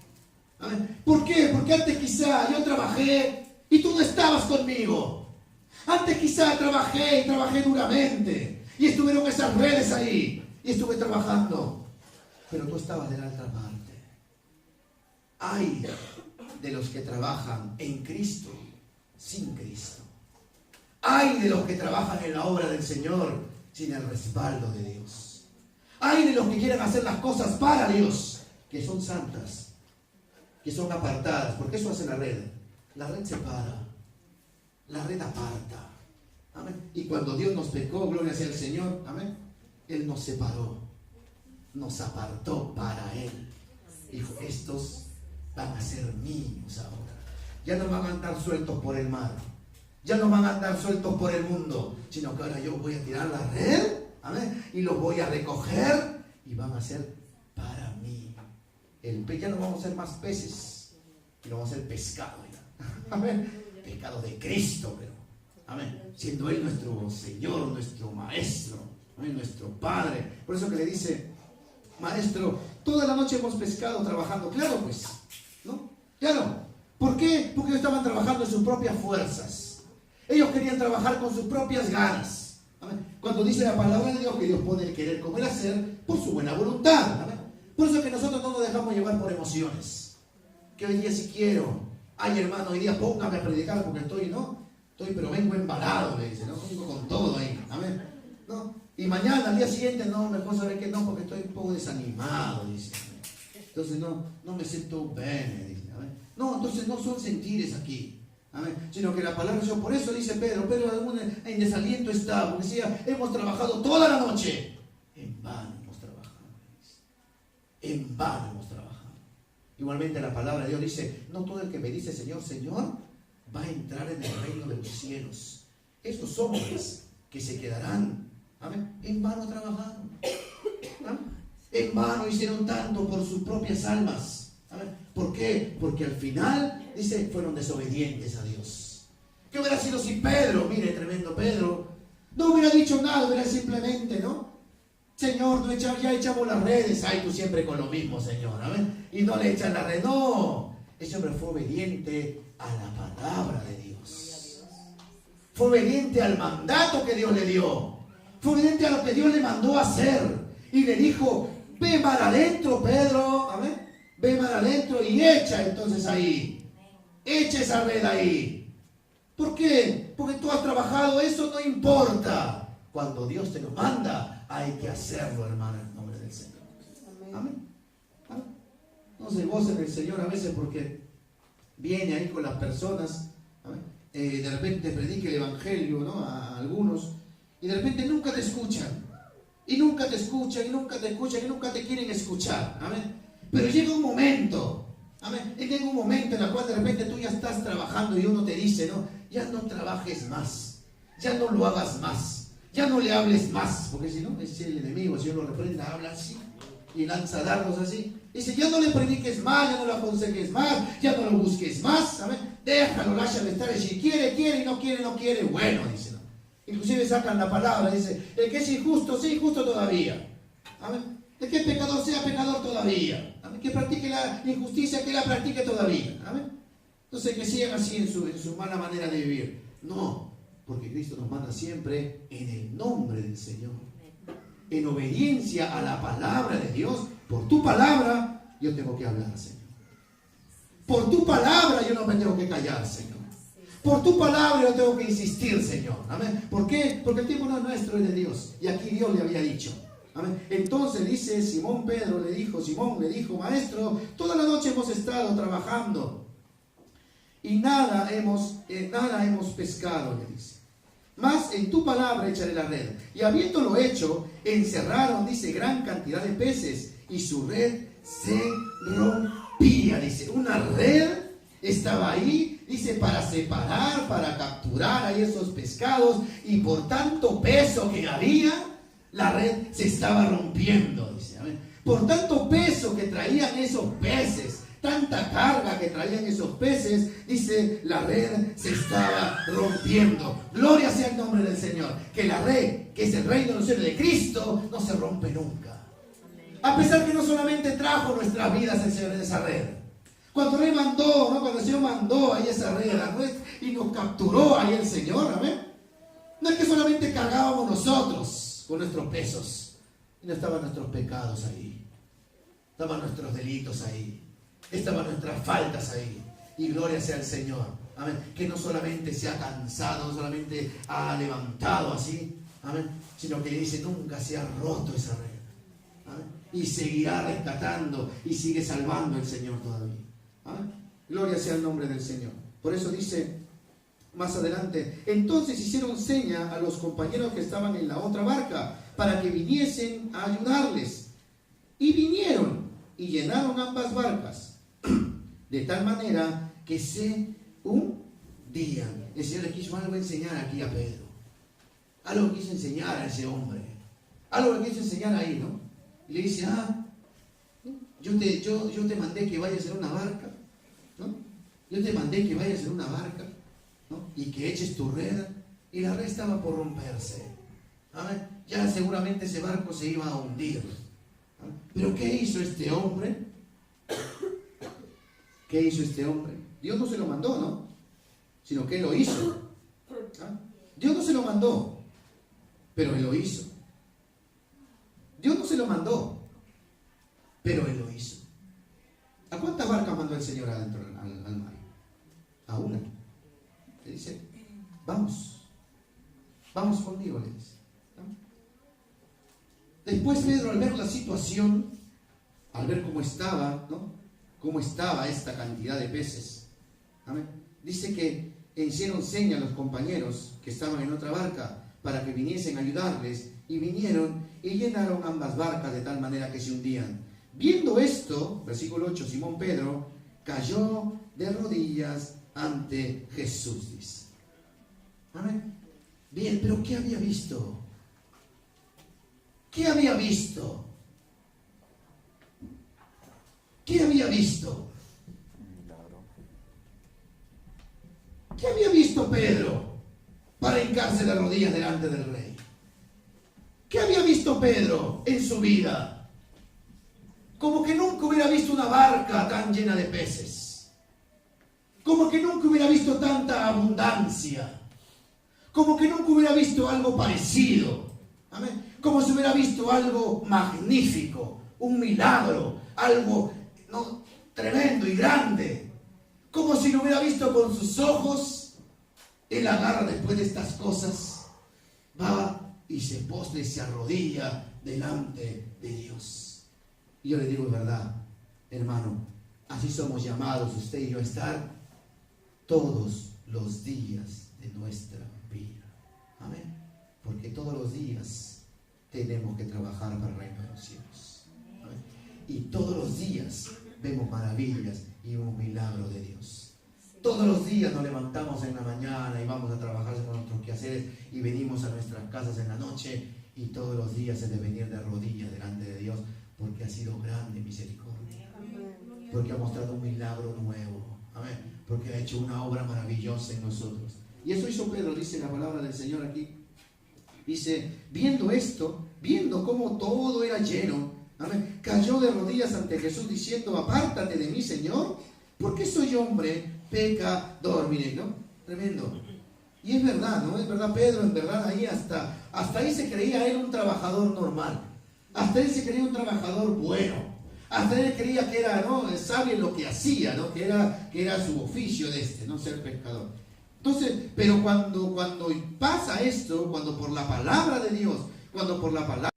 Amén. ¿Por qué? Porque antes quizá yo trabajé y tú no estabas conmigo. Antes quizá trabajé y trabajé duramente. Y estuvieron esas redes ahí. Y estuve trabajando. Pero tú estabas de la otra parte. Ay de los que trabajan en Cristo, sin Cristo. Ay de los que trabajan en la obra del Señor, sin el respaldo de Dios. Ay de los que quieren hacer las cosas para Dios, que son santas, que son apartadas, porque eso hace la red. La red separa, la red aparta. Amén. Y cuando Dios nos pecó, gloria sea al Señor, amén, Él nos separó, nos apartó para Él. Dijo, estos van a ser míos ahora. Ya no van a andar sueltos por el mar, ya no van a andar sueltos por el mundo, sino que ahora yo voy a tirar la red, amén, y los voy a recoger y van a ser para mí. Ya no vamos a ser más peces, sino vamos a ser pescado ya. Amén. Pescado de Cristo, pero amén, siendo Él nuestro Señor, nuestro Maestro, amén, nuestro Padre. Por eso que le dice, Maestro, toda la noche hemos pescado trabajando. Claro, pues, ¿no? Claro. ¿Por qué? Porque ellos estaban trabajando en sus propias fuerzas. Ellos querían trabajar con sus propias ganas. ¿Amén? Cuando dice la palabra de Dios que Dios pone el querer como el hacer por su buena voluntad. ¿Amén? Por eso que nosotros no nos dejamos llevar por emociones. Que hoy día si quiero, ay hermano, hoy día póngame a predicar porque estoy pero vengo embalado, le dice, ¿no? Vengo con todo ahí. Amén. ¿No? Y mañana, al día siguiente, no, mejor saber que no, porque estoy un poco desanimado, dice. Entonces no me siento bien, dice. ¿Amén? No, entonces no son sentires aquí. Amén. Sino que la palabra, por eso dice Pedro en desaliento está, porque decía, hemos trabajado toda la noche. En vano hemos trabajado. Igualmente la palabra de Dios dice, no todo el que me dice Señor, Señor, va a entrar en el reino de los cielos. Esos hombres que se quedarán, amén, en vano trabajaron, amén, en vano hicieron tanto por sus propias almas. Amén. ¿Por qué? Porque al final, dice, fueron desobedientes a Dios. ¿Qué hubiera sido si Pedro, mire, tremendo Pedro, no hubiera dicho nada, hubiera simplemente, ¿no? Señor, no ya echamos las redes. Ay, tú siempre con lo mismo, Señor. Amén. Y no le echan la red. No. Ese hombre fue obediente a la palabra de Dios. Fue obediente al mandato que Dios le dio. Fue obediente a lo que Dios le mandó a hacer. Y le dijo, ve mar adentro, Pedro. Amén. Ve mar adentro y echa entonces ahí. Echa esa red ahí. ¿Por qué? Porque tú has trabajado. Eso no importa. Cuando Dios te lo manda, hay que hacerlo, hermano, en nombre del Señor. Amén. Amén. No se gocen del Señor a veces porque viene ahí con las personas. Amén. De repente predica el evangelio, ¿no? A algunos, y de repente nunca te escuchan. Y nunca te escuchan, y nunca te escuchan, y nunca te quieren escuchar. Amén. Pero llega un momento. Amén. Llega un momento en el cual de repente tú ya estás trabajando y uno te dice, no, ya no trabajes más. Ya no lo hagas más. Ya no le hables más, porque si no, es el enemigo, si uno lo reprenda, habla así y lanza dardos así. Dice, ya no le prediques más, ya no lo aconsejes más, ya no lo busques más, ¿sabes? Déjalo, láchalo estar, si quiere, quiere, y no quiere, no quiere, bueno, dice, ¿no? Inclusive sacan la palabra, dice, el que es injusto, sea injusto todavía. ¿Amén? El que es pecador, sea pecador todavía. ¿Amén? Que practique la injusticia, que la practique todavía. ¿Amén? Entonces, que sigan así en su mala manera de vivir. No. Porque Cristo nos manda siempre en el nombre del Señor. En obediencia a la palabra de Dios. Por tu palabra yo tengo que hablar, Señor. Por tu palabra yo no me tengo que callar, Señor. Por tu palabra yo tengo que insistir, Señor. Amén. ¿Por qué? Porque el tiempo no es nuestro, es de Dios. Y aquí Dios le había dicho. Amén. Entonces dice Simón Pedro, Simón le dijo, Maestro, toda la noche hemos estado trabajando y nada hemos pescado, le dice. Mas en tu palabra echaré la red. Y habiéndolo hecho, encerraron, dice, gran cantidad de peces, y su red se rompía. Dice, una red estaba ahí, dice, para separar, para capturar ahí esos pescados, y por tanto peso que había, la red se estaba rompiendo, dice. Amén. Por tanto peso que traían esos peces, tanta carga que traían esos peces, dice, la red se estaba rompiendo. Gloria sea el nombre del Señor. Que la red, que es el reino de los cielos de Cristo, no se rompe nunca. A pesar que no solamente trajo nuestras vidas el Señor en esa red. Cuando el Rey mandó, ¿no? Cuando el Señor mandó ahí esa red, la red, y nos capturó ahí el Señor, amén. No es que solamente cargábamos nosotros con nuestros pesos. Y no estaban nuestros pecados ahí. Estaban nuestros delitos ahí. Estaban nuestras faltas ahí. Y gloria sea al Señor. Amén. Que no solamente se ha cansado, no solamente ha levantado así. Amén. Sino que dice, nunca se ha roto esa red. Amén. Y seguirá rescatando y sigue salvando el Señor todavía. Amén. Gloria sea el nombre del Señor. Por eso dice más adelante, entonces hicieron seña a los compañeros que estaban en la otra barca para que viniesen a ayudarles. Y vinieron y llenaron ambas barcas. De tal manera que se hundían. El Señor le quiso algo enseñar aquí a Pedro. Algo quiso enseñar a ese hombre. Algo le quiso enseñar ahí, ¿no? Y le dice, yo te mandé que vayas en una barca, ¿no? Yo te mandé que vayas en una barca, ¿no? Y que eches tu red. Y la red estaba por romperse. ¿Amén? Ya seguramente ese barco se iba a hundir. ¿Amén? Pero ¿qué hizo este hombre? ¿Qué hizo este hombre? Dios no se lo mandó, ¿no? Sino que Él lo hizo. Dios no se lo mandó, pero Él lo hizo. Dios no se lo mandó, pero Él lo hizo. ¿A cuántas barcas mandó el Señor adentro al mar? A una. Le dice, vamos conmigo, le dice. Después Pedro, al ver la situación, al ver cómo estaba, ¿no? Cómo estaba esta cantidad de peces. Amén. Dice que hicieron seña a los compañeros que estaban en otra barca para que viniesen a ayudarles, y vinieron y llenaron ambas barcas de tal manera que se hundían. Viendo esto, versículo 8, Simón Pedro cayó de rodillas ante Jesús, dice. Amén. Bien, pero ¿qué había visto? ¿Qué había visto? ¿Qué había visto? ¿Qué había visto Pedro para hincarse de rodillas delante del rey? ¿Qué había visto Pedro en su vida? Como que nunca hubiera visto una barca tan llena de peces. Como que nunca hubiera visto tanta abundancia. Como que nunca hubiera visto algo parecido. Amén. Como si hubiera visto algo magnífico, un milagro, algo tremendo y grande. Como si lo hubiera visto con sus ojos. Él agarra después de estas cosas, va y se postra y se arrodilla delante de Dios. Y yo le digo, es verdad, hermano, así somos llamados usted y yo a estar todos los días de nuestra vida. Amén. Porque todos los días tenemos que trabajar para el reino de los cielos. Amén. Y todos los días vemos maravillas y un milagro de Dios. Todos los días nos levantamos en la mañana y vamos a trabajar con nuestros quehaceres y venimos a nuestras casas en la noche, y todos los días es de venir de rodillas delante de Dios, porque ha sido grande misericordia, porque ha mostrado un milagro nuevo. Amén. Porque ha hecho una obra maravillosa en nosotros. Y eso hizo Pedro, dice la palabra del Señor aquí. Dice, viendo esto, viendo cómo todo era lleno, amén, cayó de rodillas ante Jesús diciendo, apártate de mí, Señor, porque soy hombre pecador. Mire, ¿no? Tremendo. Y es verdad, ¿no? Es verdad, Pedro, en verdad, ahí hasta ahí se creía él un trabajador normal. Hasta él se creía un trabajador bueno. Hasta él creía que era, ¿no?, sabio en lo que hacía, ¿no?, que era su oficio de no ser pescador. Entonces, pero cuando pasa esto, cuando por la palabra de Dios,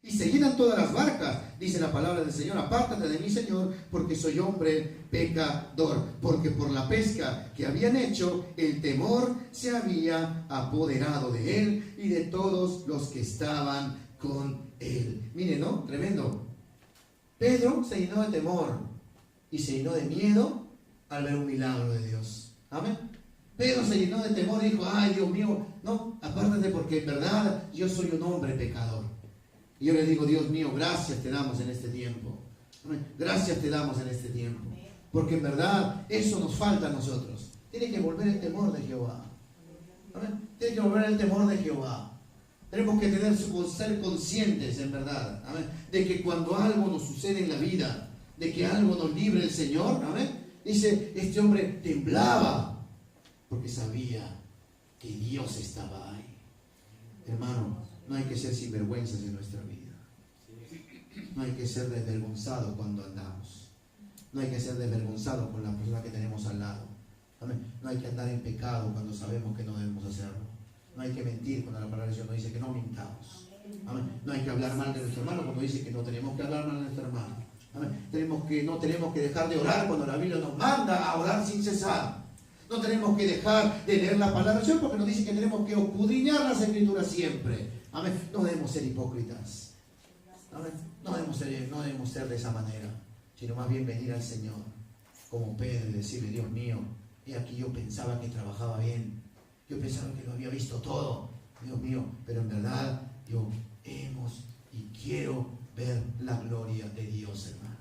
y se llenan todas las barcas, dice la palabra del Señor, apártate de mí, Señor, porque soy hombre pecador. Porque por la pesca que habían hecho, el temor se había apoderado de él y de todos los que estaban con él. Miren, ¿no? Tremendo. Pedro se llenó de temor y se llenó de miedo al ver un milagro de Dios. Amén. Pedro se llenó de temor y dijo, ay, Dios mío, no, apártate, porque en verdad yo soy un hombre pecador. Y yo le digo, Dios mío, gracias te damos en este tiempo. Amén. Gracias te damos en este tiempo. Porque en verdad eso nos falta a nosotros. Tiene que volver el temor de Jehová. Amén. Tiene que volver el temor de Jehová. Tenemos que ser conscientes, en verdad, amén, de que cuando algo nos sucede en la vida, de que algo nos libre el Señor, amén, dice, este hombre temblaba porque sabía que Dios estaba ahí. Hermano, no hay que ser sinvergüenzas en nuestra vida. No hay que ser desvergonzados cuando andamos. No hay que ser desvergonzados con la persona que tenemos al lado. Amén. No hay que andar en pecado cuando sabemos que no debemos hacerlo. No hay que mentir cuando la palabra de Dios nos dice que no mintamos. Amén. No hay que hablar mal de nuestro hermano cuando dice que no tenemos que hablar mal de nuestro hermano. Amén. No tenemos que dejar de orar cuando la Biblia nos manda a orar sin cesar. No tenemos que dejar de leer la palabra de Dios porque nos dice que tenemos que escudriñar las Escrituras siempre. Amén. No debemos ser hipócritas. Amén. No debemos ser de esa manera, sino más bien venir al Señor como Pedro y decirle, Dios mío, he aquí yo pensaba que trabajaba bien. Yo pensaba que lo había visto todo, Dios mío, pero en verdad yo quiero ver la gloria de Dios, hermano.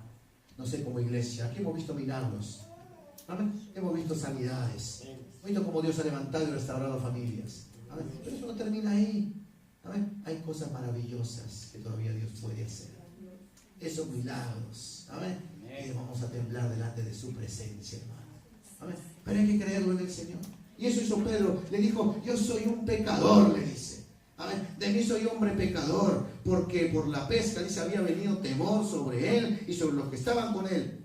No sé, como iglesia, aquí hemos visto milagros, ¿amén? Hemos visto sanidades, hemos visto cómo Dios ha levantado y restaurado familias, ¿amén? Pero eso no termina ahí, ¿amén? Hay cosas maravillosas que todavía Dios puede hacer. Esos milagros, ¿amén? Y vamos a temblar delante de su presencia, hermano, ¿amén? Pero hay que creerlo en el Señor. Y eso hizo Pedro, le dijo, yo soy un pecador, le dice. Amén. De mí soy hombre pecador, porque por la pesca, dice, había venido temor sobre él y sobre los que estaban con él.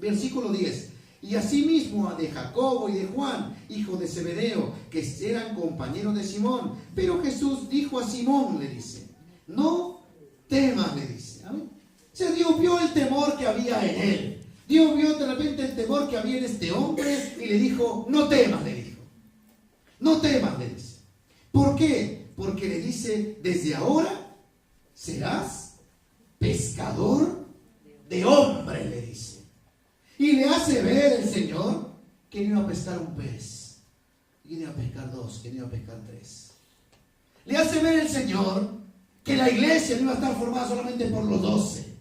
Versículo 10. Y asimismo de Jacobo y de Juan, hijo de Zebedeo, que eran compañeros de Simón. Pero Jesús dijo a Simón, le dice, no temas, le dice. Amén. O sea, Dios vio el temor que había en él. Dios vio de repente el temor que había en este hombre y le dijo, no temas, le dijo. No temas, le dice. ¿Por qué? Porque le dice, desde ahora serás pescador de hombre, le dice. Y le hace ver el Señor que no iba a pescar un pez, que no iba a pescar dos, que no iba a pescar tres. Le hace ver el Señor que la iglesia no iba a estar formada solamente por los 12.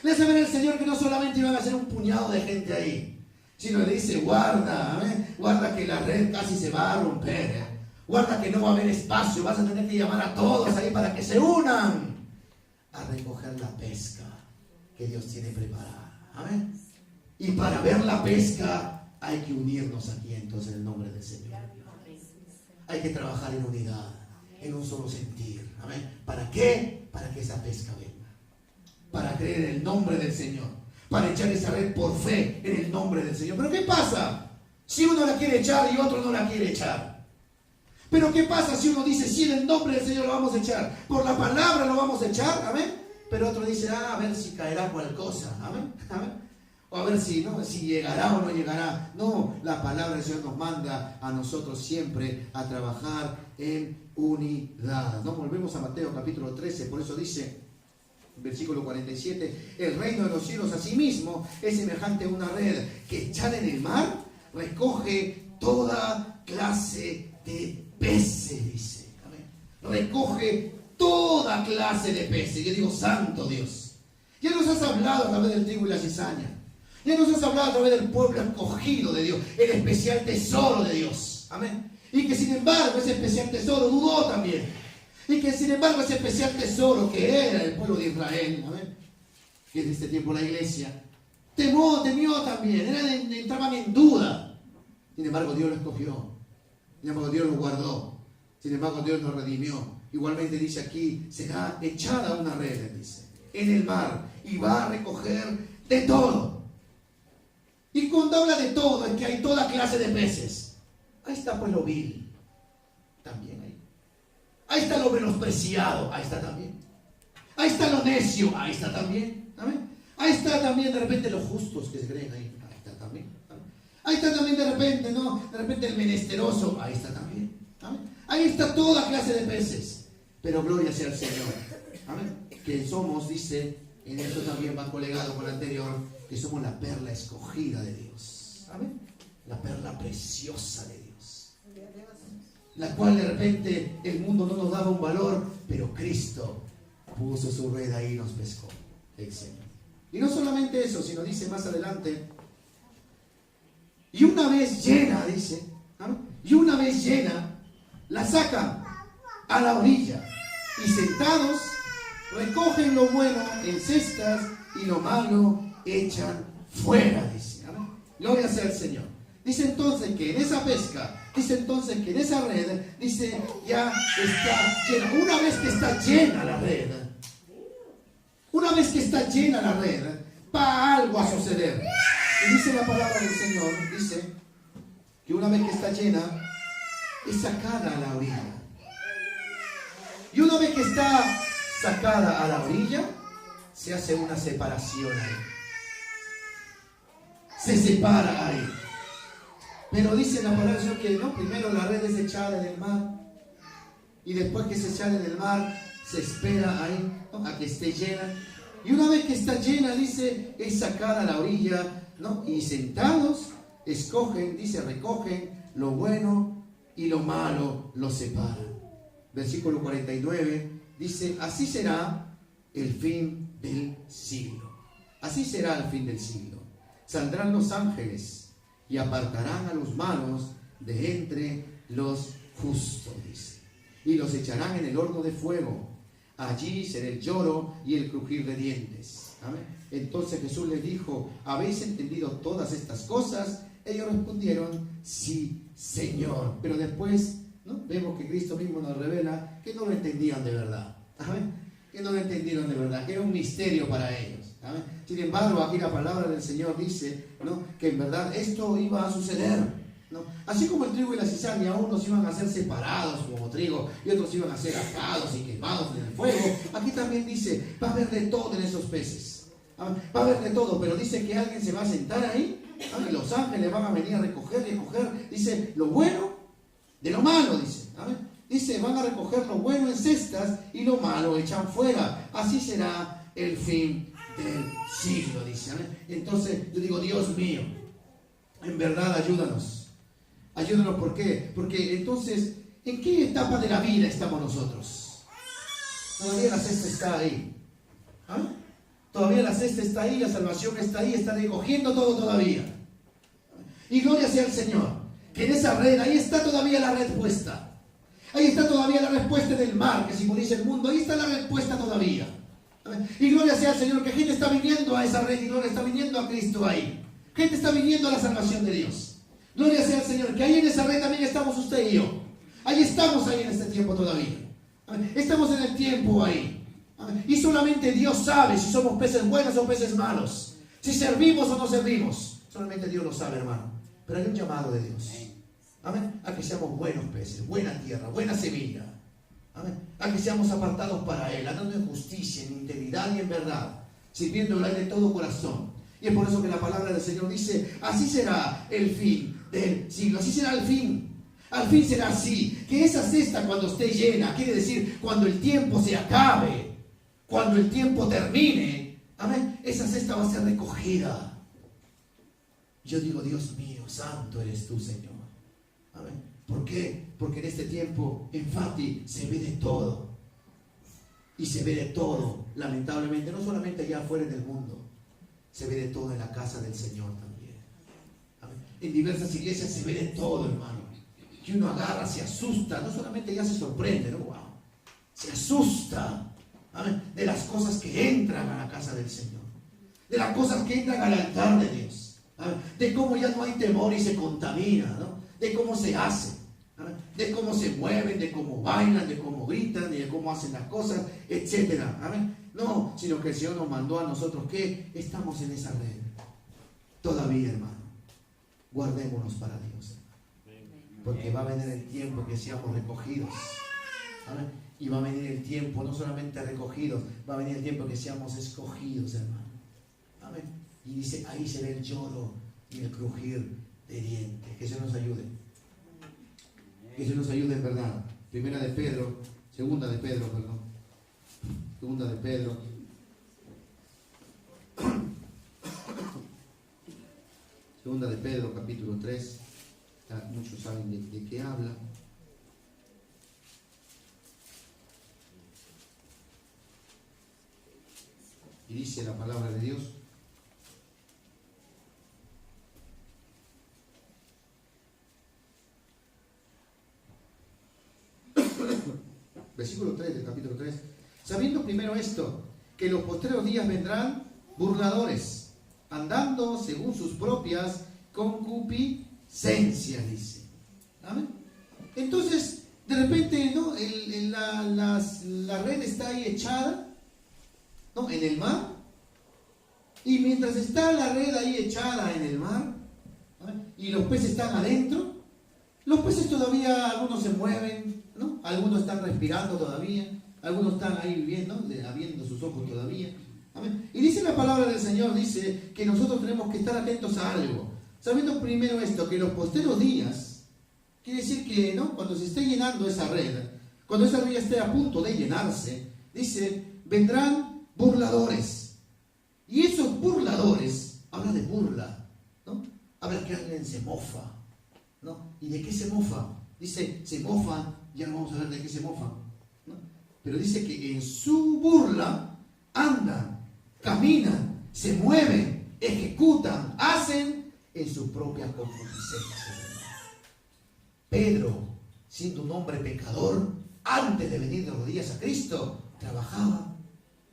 Le hace ver el Señor que no solamente iban a ser un puñado de gente ahí, sino le dice, guarda, guarda que la red casi se va a romper, guarda que no va a haber espacio, vas a tener que llamar a todos ahí para que se unan a recoger la pesca que Dios tiene preparada. Amén. Y para ver la pesca hay que unirnos aquí entonces en el nombre del Señor. Hay que trabajar en unidad, en un solo sentir. Amén. ¿Para qué? Para que esa pesca venga. Para creer en el nombre del Señor. Para echar esa red por fe en el nombre del Señor. Pero ¿qué pasa si uno la quiere echar y otro no la quiere echar? Pero ¿qué pasa si uno dice, sí, en el nombre del Señor lo vamos a echar, por la palabra lo vamos a echar? Amén. Pero otro dice, a ver si caerá cual cosa. Amén. Amén. O a ver si llegará o no llegará. No, la palabra del Señor nos manda a nosotros siempre a trabajar en unidad. No, volvemos a Mateo capítulo 13, por eso dice, versículo 47, el reino de los cielos asimismo es semejante a una red que echada en el mar recoge toda clase de peces, dice. Amén. Recoge toda clase de peces. Yo digo, santo Dios. Ya nos has hablado a través del trigo y la cizaña. Ya nos has hablado a través del pueblo escogido de Dios, el especial tesoro de Dios. Amén. Y que sin embargo ese especial tesoro dudó también. Y que sin embargo ese especial tesoro que era el pueblo de Israel, amén, que en este tiempo la iglesia, temió también, entraban en duda. Sin embargo Dios lo escogió. Sin embargo Dios lo guardó. Sin embargo Dios lo redimió. Igualmente dice aquí, será echada una red, dice, en el mar y va a recoger de todo. Y cuando habla de todo, es que hay toda clase de peces. Ahí está pues lo vil, también ahí. Ahí está lo menospreciado, ahí está también. Ahí está lo necio, ahí está también. ¿Amén? Ahí está también de repente los justos que se creen ahí, ahí está también. ¿Amén? Ahí está también de repente, ¿no? De repente el menesteroso, ahí está también. ¿Amén? Ahí está toda clase de peces. Pero gloria sea al Señor. Amén. Que somos, dice, en esto también va colegado con el anterior, que somos la perla escogida de Dios. Amén. La perla preciosa de Dios. La cual de repente el mundo no nos daba un valor, pero Cristo puso su red ahí y nos pescó. El Señor. Y no solamente eso, sino dice más adelante, y una vez llena, dice, ¿amén? Y una vez llena, la sacan a la orilla y sentados recogen lo bueno en cestas y lo malo echan fuera, dice. ¿Amén? Gloria sea al Señor. Dice entonces que en esa pesca, dice entonces que en esa red, dice, ya está llena. Una vez que está llena la red, una vez que está llena la red, va algo a suceder. Y dice la palabra del Señor, dice que una vez que está llena, es sacada a la orilla. Y una vez que está sacada a la orilla, se hace una separación ahí. Se separa ahí. Pero dice la palabra del Señor que no, primero la red es echada en el mar. Y después que se echa en el mar, se espera ahí, ¿no?, a que esté llena. Y una vez que está llena, dice, es sacada a la orilla, ¿no? Y sentados, escogen, dice, recogen lo bueno y lo malo, lo separan. Versículo 49, dice, así será el fin del siglo. Así será el fin del siglo. Saldrán los ángeles y apartarán a los malos de entre los justos, dice. Y los echarán en el horno de fuego. Allí será el lloro y el crujir de dientes. ¿Amén? Entonces Jesús les dijo, ¿habéis entendido todas estas cosas? Ellos respondieron, sí, Señor. Pero después, ¿no?, vemos que Cristo mismo nos revela que no lo entendían de verdad. ¿Amén? Que no lo entendieron de verdad, que era un misterio para ellos. ¿Amén? Sin embargo, aquí la palabra del Señor dice, ¿no?, que en verdad esto iba a suceder, ¿no? Así como el trigo y la cizaña, unos iban a ser separados como trigo y otros iban a ser asados y quemados en el fuego. Aquí también dice, va a haber de todo en esos peces. ¿Amén? Va a haber de todo, pero dice que alguien se va a sentar ahí. ¿Amén? Los ángeles van a venir a recoger, dice, lo bueno de lo malo, dice. ¿Amén? Dice, van a recoger lo bueno en cestas y lo malo echan fuera. Así será el fin del siglo, dice. ¿Amén? Entonces yo digo, Dios mío, en verdad ayúdanos. Ayúdanos, ¿por qué? Porque entonces, ¿en qué etapa de la vida estamos nosotros? Todavía la cesta está ahí. ¿Ah? Todavía la cesta está ahí, la salvación está ahí, está recogiendo todo todavía. Y gloria sea al Señor, que en esa red, ahí está todavía la red puesta. Ahí está todavía la respuesta del mar que simboliza el mundo. Ahí está la respuesta todavía. Y gloria sea al Señor, que gente está viniendo a esa red y gloria está viniendo a Cristo ahí. Gente está viniendo a la salvación de Dios. Gloria sea al Señor, que ahí en esa red también estamos usted y yo. Ahí estamos ahí en este tiempo todavía. Estamos en el tiempo ahí. Y solamente Dios sabe si somos peces buenos o peces malos. Si servimos o no servimos. Solamente Dios lo sabe, hermano. Pero hay un llamado de Dios. Amén. A que seamos buenos peces, buena tierra, buena semilla. Amén. A que seamos apartados para Él, andando en justicia, en integridad y en verdad, sirviéndole a Él de todo corazón. Y es por eso que la palabra del Señor dice, así será el fin del siglo, así será el fin. Al fin será así, que esa cesta cuando esté llena, quiere decir cuando el tiempo se acabe, cuando el tiempo termine, amén, esa cesta va a ser recogida. Yo digo, Dios mío, santo eres tú, Señor. Amén. ¿Por qué? Porque en este tiempo, en Fati, se ve de todo. Y se ve de todo, lamentablemente, no solamente allá afuera del mundo, se ve de todo en la casa del Señor también. Amén. En diversas iglesias se ve de todo, hermano. Que uno agarra, se asusta, no solamente ya se sorprende, ¿no? Wow. Se asusta. Amén. De las cosas que entran a la casa del Señor, de las cosas que entran al altar de Dios. Amén. De cómo ya no hay temor y se contamina, ¿no? De cómo se hace. Amén. De cómo se mueven, de cómo bailan, de cómo gritan, de cómo hacen las cosas, etcétera. Amén. No, sino que el Señor nos mandó a nosotros que estamos en esa red. Todavía, hermano. Guardémonos para Dios. Porque va a venir el tiempo que seamos recogidos. Amén. Y va a venir el tiempo, no solamente recogidos, va a venir el tiempo que seamos escogidos, hermano. Amén. Y dice, ahí se ve el lloro y el crujir de dientes. Que Dios nos ayude. Que Dios nos ayude en verdad. Segunda de Pedro, capítulo 3. Ya muchos saben de qué habla. Y dice la palabra de Dios. Versículo 3 del capítulo 3. Sabiendo primero esto, que en los postreros días vendrán burladores, andando según sus propias concupiscencias, dice. ¿Amén? Entonces, de repente, ¿no? La red está ahí echada, ¿no? En el mar. Y mientras está la red ahí echada en el mar, ¿no? Y los peces están adentro, los peces todavía, algunos se mueven, ¿no? Algunos están respirando todavía, algunos están ahí viviendo, abriendo sus ojos todavía. ¿Amén? Y dice la palabra del Señor, dice que nosotros tenemos que estar atentos a algo. Sabiendo primero esto, que los posteros días, quiere decir que, ¿no? Cuando se esté llenando esa red, cuando esa red esté a punto de llenarse, dice, vendrán burladores. Y esos burladores, habla de burla, ¿no? Habla que alguien se mofa, ¿no? ¿Y de qué se mofa? Dice, se mofa, ya no vamos a ver de qué se mofa, ¿no? Pero dice que en su burla andan, caminan, se mueven, ejecutan, hacen en sus propias concupiscencias. Pedro, siendo un hombre pecador, antes de venir de rodillas a Cristo, trabajaba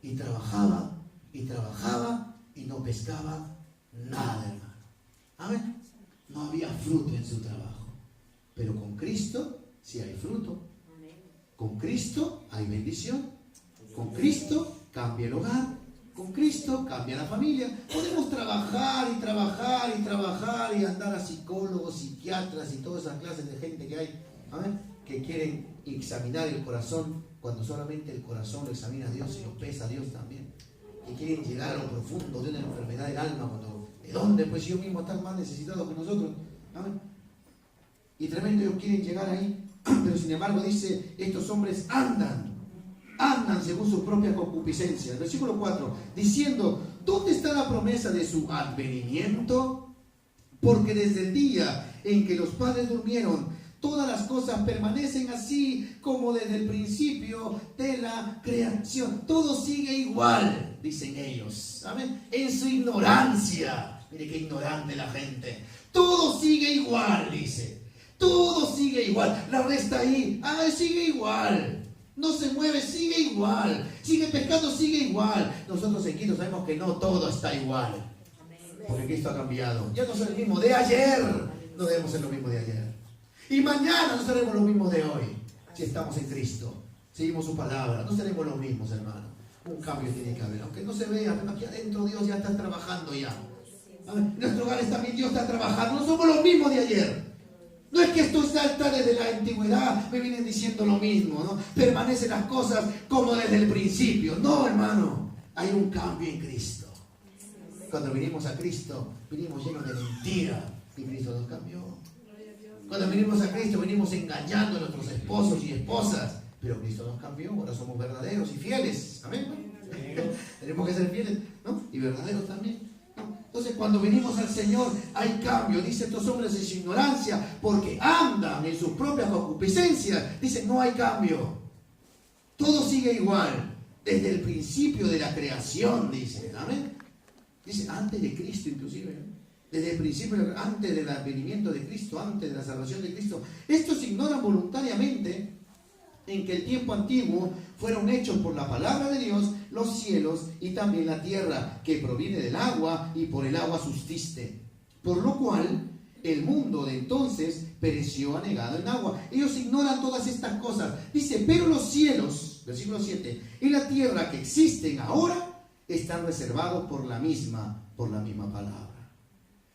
y trabajaba y trabajaba y no pescaba nada, hermano. Amén. No había fruto en su trabajo. Pero con Cristo sí hay fruto. Con Cristo hay bendición. Con Cristo cambia el hogar. Con Cristo cambia la familia. Podemos trabajar y trabajar y trabajar y andar a psicólogos, psiquiatras y todas esas clases de gente que hay, amén, que quieren examinar el corazón cuando solamente el corazón lo examina a Dios y lo pesa a Dios también. Que quieren llegar a lo profundo de una enfermedad del alma cuando, ¿de dónde? Pues yo mismo están más necesitado que nosotros. Amén. Y tremendo, ellos quieren llegar ahí, pero sin embargo dice, estos hombres andan andan según su propia concupiscencia. Versículo 4, diciendo, ¿dónde está la promesa de su advenimiento? Porque desde el día en que los padres durmieron, todas las cosas permanecen así como desde el principio de la creación. Todo sigue igual, dicen ellos, ¿saben? En su ignorancia. Mire qué ignorante la gente. Todo sigue igual, dice. Todo sigue igual. La red está ahí. Sigue igual. No se mueve, sigue igual. Sigue pecando, sigue igual. Nosotros en Cristo sabemos que no todo está igual. Porque Cristo ha cambiado. Ya no soy el mismo de ayer. No debemos ser lo mismo de ayer. Y mañana no seremos los mismos de hoy. Si estamos en Cristo, seguimos su palabra, no seremos los mismos, hermano. Un cambio tiene que haber. Aunque no se vea, pero aquí adentro Dios ya está trabajando ya. En nuestros hogares también Dios está trabajando. No somos los mismos de ayer. No es que esto está desde la antigüedad, me vienen diciendo lo mismo, ¿no? Permanecen las cosas como desde el principio. No, hermano, hay un cambio en Cristo. Cuando vinimos a Cristo, vinimos llenos de mentira y Cristo nos cambió. Cuando vinimos a Cristo, venimos engañando a nuestros esposos y esposas, pero Cristo nos cambió. Ahora somos verdaderos y fieles. Amén. Tenemos que ser fieles, ¿no? Y verdaderos también. Entonces, cuando venimos al Señor, hay cambio. Dice, estos hombres en su ignorancia, porque andan en sus propias concupiscencias. Dice, no hay cambio. Todo sigue igual. Desde el principio de la creación, dice. Amén. Dice, antes de Cristo inclusive, ¿no? Desde el principio, antes del advenimiento de Cristo, antes de la salvación de Cristo. Estos ignoran voluntariamente en que el tiempo antiguo fueron hechos por la palabra de Dios los cielos y también la tierra, que proviene del agua y por el agua subsiste. Por lo cual el mundo de entonces pereció anegado en agua. Ellos ignoran todas estas cosas. Dice, pero los cielos, versículo 7, y la tierra que existen ahora están reservados por la misma palabra,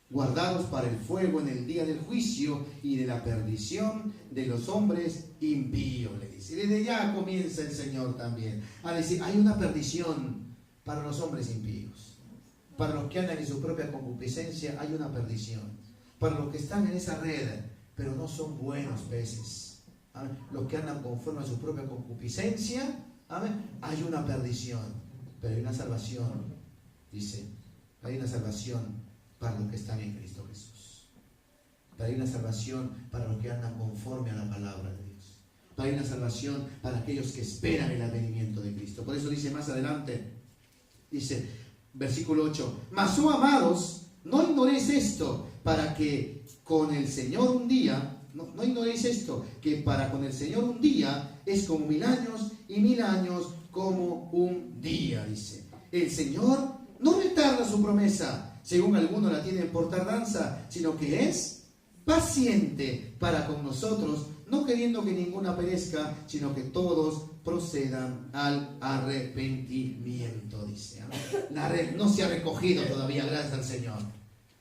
guardados para el fuego en el día del juicio y de la perdición de los hombres impíos, le dice. Y desde ya comienza el Señor también a decir, hay una perdición para los hombres impíos. Para los que andan en su propia concupiscencia hay una perdición. Para los que están en esa red, pero no son buenos peces. ¿Amén? Los que andan conforme a su propia concupiscencia, ¿amén? Hay una perdición, pero hay una salvación, dice. Hay una salvación para los que están en Cristo Jesús. Hay una salvación para los que andan conforme a la palabra de Dios. Hay una salvación para aquellos que esperan el advenimiento de Cristo. Por eso dice más adelante, dice, versículo 8, mas oh amados, no ignoréis esto, para que con el Señor un día, no ignoréis esto, que para con el Señor un día es como 1000 años y 1000 años como un día, dice. El Señor no retarda su promesa, según algunos la tienen por tardanza, sino que es paciente para con nosotros, no queriendo que ninguna perezca, sino que todos procedan al arrepentimiento, dice. La red no se ha recogido todavía, gracias al Señor.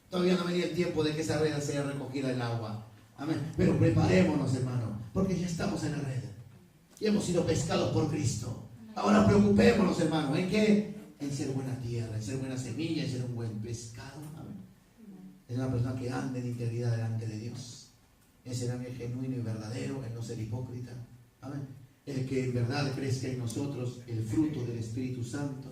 Todavía no venía el tiempo de que esa red sea recogida el agua. Amén. Pero preparémonos, hermano, porque ya estamos en la red. Y hemos sido pescados por Cristo. Ahora preocupémonos, hermano, ¿en qué? En ser buena tierra, en ser buena semilla, en ser un buen pescado. Amén. Es una persona que ande en integridad delante de Dios. En ser alguien genuino y verdadero, en no ser hipócrita. Amén. El que en verdad crezca en nosotros el fruto del Espíritu Santo,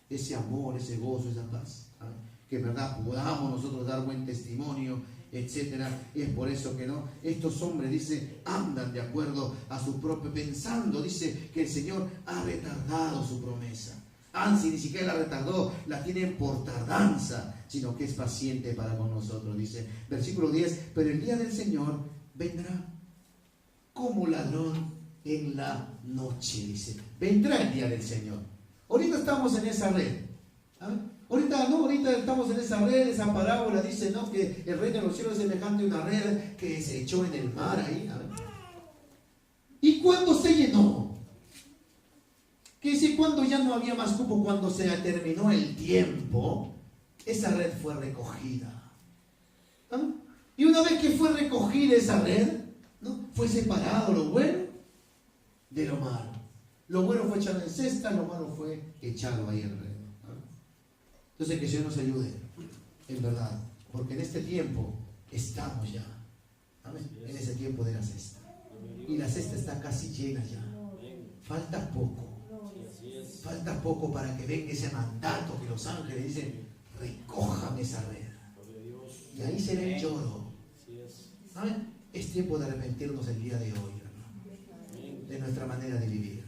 ese amor, ese gozo, esa paz. Amén. Que en verdad podamos nosotros dar buen testimonio, etcétera. Y es por eso que no, estos hombres, dice, andan de acuerdo a su propio, pensando, dice, que el Señor ha retardado su promesa. Si ni siquiera la retardó, la tienen por tardanza, sino que es paciente para con nosotros, dice. Versículo 10, pero el día del Señor vendrá como ladrón en la noche, dice. Vendrá el día del Señor. Ahorita estamos en esa red. Ahorita estamos en esa red, esa parábola dice, ¿no? Que el reino de los cielos es semejante a una red que se echó en el mar ahí. ¿Y cuándo se llenó? Que dice, cuando ya no había más cupo, cuando se terminó el tiempo, esa red fue recogida. Y una vez que fue recogida esa red, ¿no? Fue separado lo bueno de lo malo. Lo bueno fue echado en cesta, lo malo fue echado ahí alrededor. Entonces que el Señor nos ayude, en verdad, porque en este tiempo estamos ya, ¿amén? En ese tiempo de la cesta. Y la cesta está casi llena ya. Falta poco. Falta poco para que venga ese mandato que los ángeles dicen, recojan esa red. Y ahí será el lloro. ¿Saben? Es tiempo de arrepentirnos el día de hoy, hermano, de nuestra manera de vivir,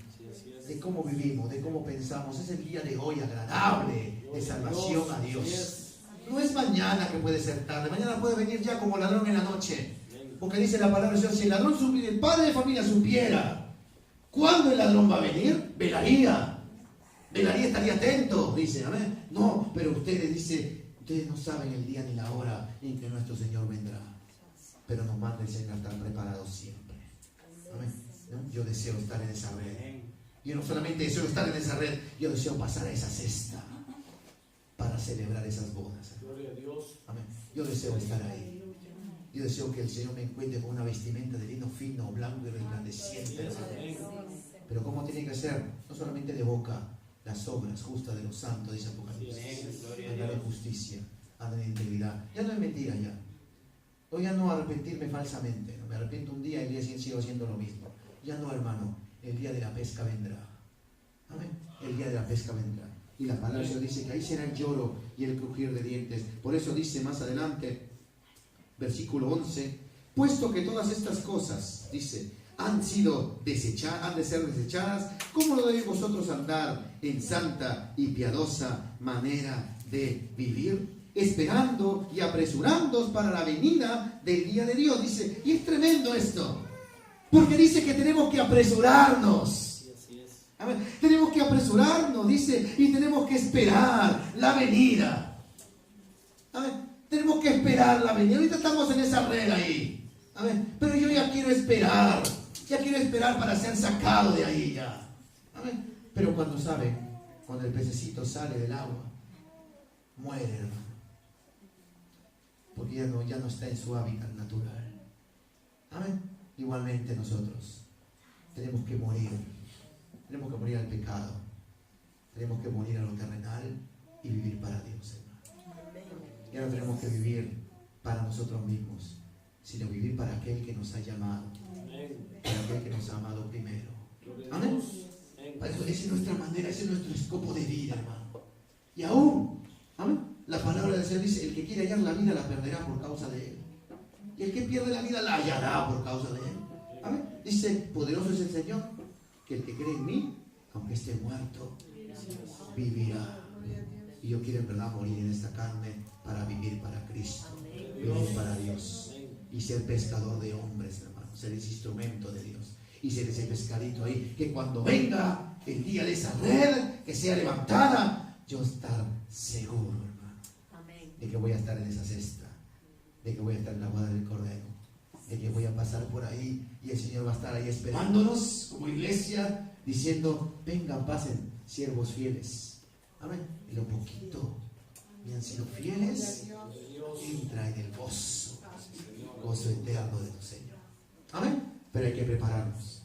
de cómo vivimos, de cómo pensamos. Es el día de hoy agradable de salvación a Dios. No es mañana que puede ser tarde, mañana puede venir ya como ladrón en la noche. Porque dice la palabra del Señor, si el ladrón supiera, el padre de familia supiera cuándo el ladrón va a venir, velaría, estaría atento, dice, amén. No, pero ustedes, dice, ustedes no saben el día ni la hora en que nuestro Señor vendrá. Pero nos manda el Señor a estar preparados siempre. Amén. ¿No? Yo deseo estar en esa red. Yo no solamente deseo estar en esa red, yo deseo pasar a esa cesta para celebrar esas bodas. Amén. Yo deseo estar ahí. Yo deseo que el Señor me encuentre con una vestimenta de lino fino, blanco y resplandeciente. Pero ¿cómo tiene que ser? No solamente de boca, las obras justas de los santos, dice Apocalipsis. Andar en justicia, andar en integridad. Ya no es mentira ya. Hoy ya no arrepentirme falsamente. Me arrepiento un día y el día siguiente sigo haciendo lo mismo. Ya no, hermano. El día de la pesca vendrá. Amén. El día de la pesca vendrá. Y la palabra del Señor dice que ahí será el lloro y el crujir de dientes. Por eso dice más adelante, versículo 11, puesto que todas estas cosas, dice, han de ser desechadas, ¿cómo no debéis vosotros andar en santa y piadosa manera de vivir? Esperando y apresurándoos para la venida del día de Dios. Dice, y es tremendo esto, porque dice que tenemos que apresurarnos. Amén. Tenemos que apresurarnos, dice, y tenemos que esperar la venida. Amén. Tenemos que esperar la venida. Ahorita estamos en esa regla ahí. Amén. Pero yo ya quiero esperar para ser sacado de ahí ya. Amén. Pero cuando el pececito sale del agua, muere, hermano. Porque ya no está en su hábitat natural. Amén. Igualmente nosotros tenemos que morir. Tenemos que morir al pecado. Tenemos que morir a lo terrenal y vivir para Dios, hermano. Ya no tenemos que vivir para nosotros mismos, sino vivir para aquel que nos ha llamado, para aquel que nos ha amado primero. Amén. Para eso, esa es nuestra manera, ese es nuestro escopo de vida, hermano. Y aún, amén, la palabra del Señor dice, el que quiere hallar la vida la perderá por causa de él. Y el que pierde la vida la hallará por causa de él. Amén. Dice, poderoso es el Señor, que el que cree en mí, aunque esté muerto, vivirá. Y yo quiero en verdad morir en esta carne para vivir para Cristo, vivir para Dios y ser pescador de hombres, hermano, ser ese instrumento de Dios y ser ese pescadito ahí, que cuando venga el día de esa red que sea levantada, yo estar seguro, hermano, de que voy a estar en esa cesta, de que voy a estar en la boda del Cordero, de que voy a pasar por ahí y el Señor va a estar ahí esperándonos como iglesia, diciendo, vengan, pasen, siervos fieles. Amén. En lo poquito me han sido fieles, entra en el gozo eterno de tu Señor. Amén. Pero hay que prepararnos,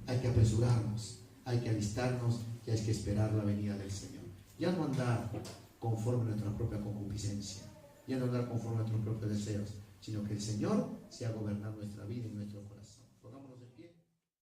hay que apresurarnos, hay que alistarnos y hay que esperar la venida del Señor. Ya no andar conforme a nuestra propia concupiscencia, ya no andar conforme a nuestros propios deseos, sino que el Señor sea gobernar nuestra vida y nuestro corazón.